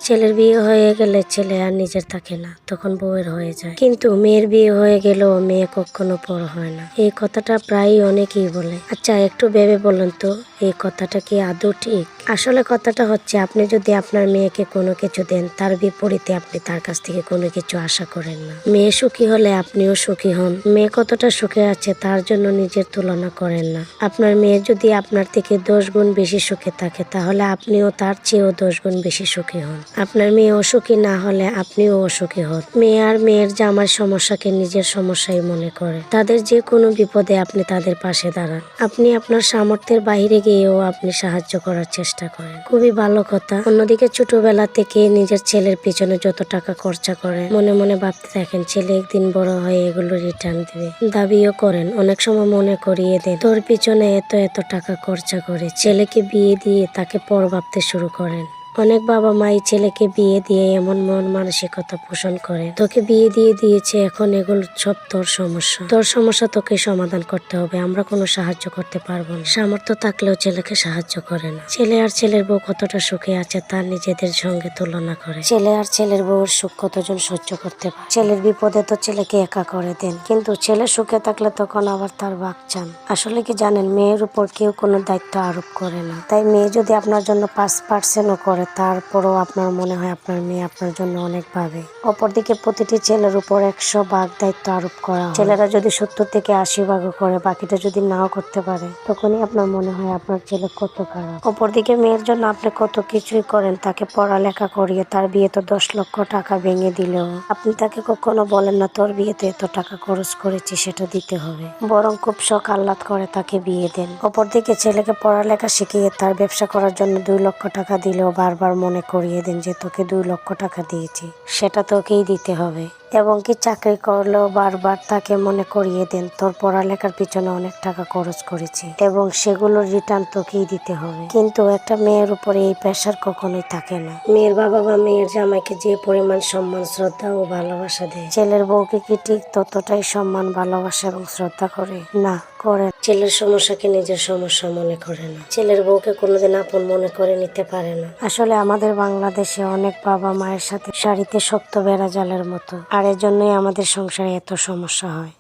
ছেলের বিয়ে হয়ে গেলে ছেলে আর নিজের থাকে না, তখন বউয়ের হয়ে যায়। কিন্তু মেয়ের বিয়ে হয়ে গেলেও মেয়ে কখনো পর হয় না, এই কথাটা প্রায় অনেকেই বলে। আচ্ছা একটু ভেবে বলুন তো, এই কথাটা কি আদৌ ঠিক? আসলে কথাটা হচ্ছে, আপনি যদি আপনার মেয়েকে কোনো কিছু দেন, তার বিপরীতে আপনি তার কাছ থেকে কোনো কিছু আশা করেন না। মেয়ে সুখী হলে আপনিও সুখী হন। মেয়ে কতটা সুখে আছে তার জন্য নিজের তুলনা করেন না। আপনার মেয়ে যদি আপনার থেকে 10 গুণ বেশি সুখে থাকে, তাহলে আপনিও তার চেয়েও 10 গুণ বেশি সুখী হন। আপনার মেয়ে অসুখী না হলে আপনিও অসুখী হন। মেয়ে আর মেয়ের জামার সমস্যাকে নিজের সমস্যাই মনে করে। তাদের যে কোনো বিপদে আপনি তাদের পাশে দাঁড়ান। আপনি আপনার সামর্থ্যের বাইরে গিয়েও আপনি সাহায্য করার চেষ্টা করেন। খুবই ভালো কথা। অন্যদিকে ছোটবেলা থেকে নিজের ছেলের পিছনে যত টাকা খরচা করে, মনে মনে ভাবতে থাকেন ছেলে একদিন বড় হয়ে এগুলো রিটার্ন দিবে। দাবিও করেন, অনেক সময় মনে করিয়ে দেন তোর পিছনে এত এত টাকা খরচা করে। ছেলেকে বিয়ে দিয়ে তাকে পর ভাবতে শুরু করেন। অনেক বাবা মাই ছেলেকে বিয়ে দিয়ে এমন মন মানসিকতা পোষণ করে, তোকে বিয়ে দিয়ে দিয়েছে, এখন এগুলো সব তোর সমস্যা, তোর সমস্যা তোকে সমাধান করতে হবে, আমরা কোনো সাহায্য করতে পারবো না। সামর্থ্য থাকলেও ছেলেকে সাহায্য করে না। ছেলে আর ছেলের বউ কতটা সুখে আছে তার নিজেদের সঙ্গে তুলনা করে। ছেলে আর ছেলের বউর সুখ কতজন সহ্য করতে পারে? ছেলের বিপদে তো ছেলেকে একা করে দেন, কিন্তু ছেলে সুখে থাকলে তখন আবার তার ভাগ চান। আসলে কি জানেন, মেয়ের উপর কেউ কোনো দায়িত্ব আরোপ করে না। তাই মেয়ে যদি আপনার জন্য 5%ও করে, তারপরও আপনার মনে হয় আপনার মেয়ে আপনার জন্য অনেক ভাবে। অপরদিকে প্রতিটি ছেলের উপর 100 ভাগ দায়িত্ব আরোপ করা হয়। ছেলেরা যদি 70 থেকে 80 ভাগও করে, বাকিটা যদি নাও করতে পারে, তখনই আপনার মনে হয় আপনার ছেলে কত খারাপ। অপরদিকে মেয়ের জন্য আপনি কত কিছুই করেন, তাকে পড়ালেখা করিয়ে তার বিয়েতে 10 লক্ষ টাকা ভেঙে দিলেও আপনি তাকে কখনো বলেন না তোর বিয়েতে এত টাকা খরচ করেছি, সেটা দিতে হবে। বরং খুব শখ আহ্লাদ করে তাকে বিয়ে দেন। অপরদিকে ছেলেকে পড়ালেখা শিখিয়ে তার ব্যবসা করার জন্য 2 লক্ষ টাকা দিলেও বারবার মনে করিয়ে দেন যে তোকে 2 লক্ষ টাকা দিয়েছি, সেটা তোকেই দিতে হবে। এবং কি চাকরি করলেও বারবার তাকে মনে করিয়ে দেন তোর পড়ালেখার পিছনে অনেক টাকা খরচ করেছি এবং সেগুলো রিটার্ন তোকেই দিতে হবে। কিন্তু একটা মেয়ের উপরে এই প্রেশার কখনোই থাকে না। মেয়ের বাবা বা মেয়ের জামাইকে যে পরিমাণ সম্মান, শ্রদ্ধা ও ভালোবাসা দেয়, ছেলের বউকে কি ঠিক ততটাই সম্মান, ভালোবাসা এবং শ্রদ্ধা করে? না, করে। ছেলের সমস্যাকে নিজের সমস্যা মনে করে না, ছেলের বউকে কোনোদিন আপন মনে করে নিতে পারে না। আসলে আমাদের বাংলাদেশে অনেক বাবা মায়ের সাথে সারিতে শক্ত বেড়া জালের মতো, আর এজন্যই আমাদের সংসারে এত সমস্যা হয়।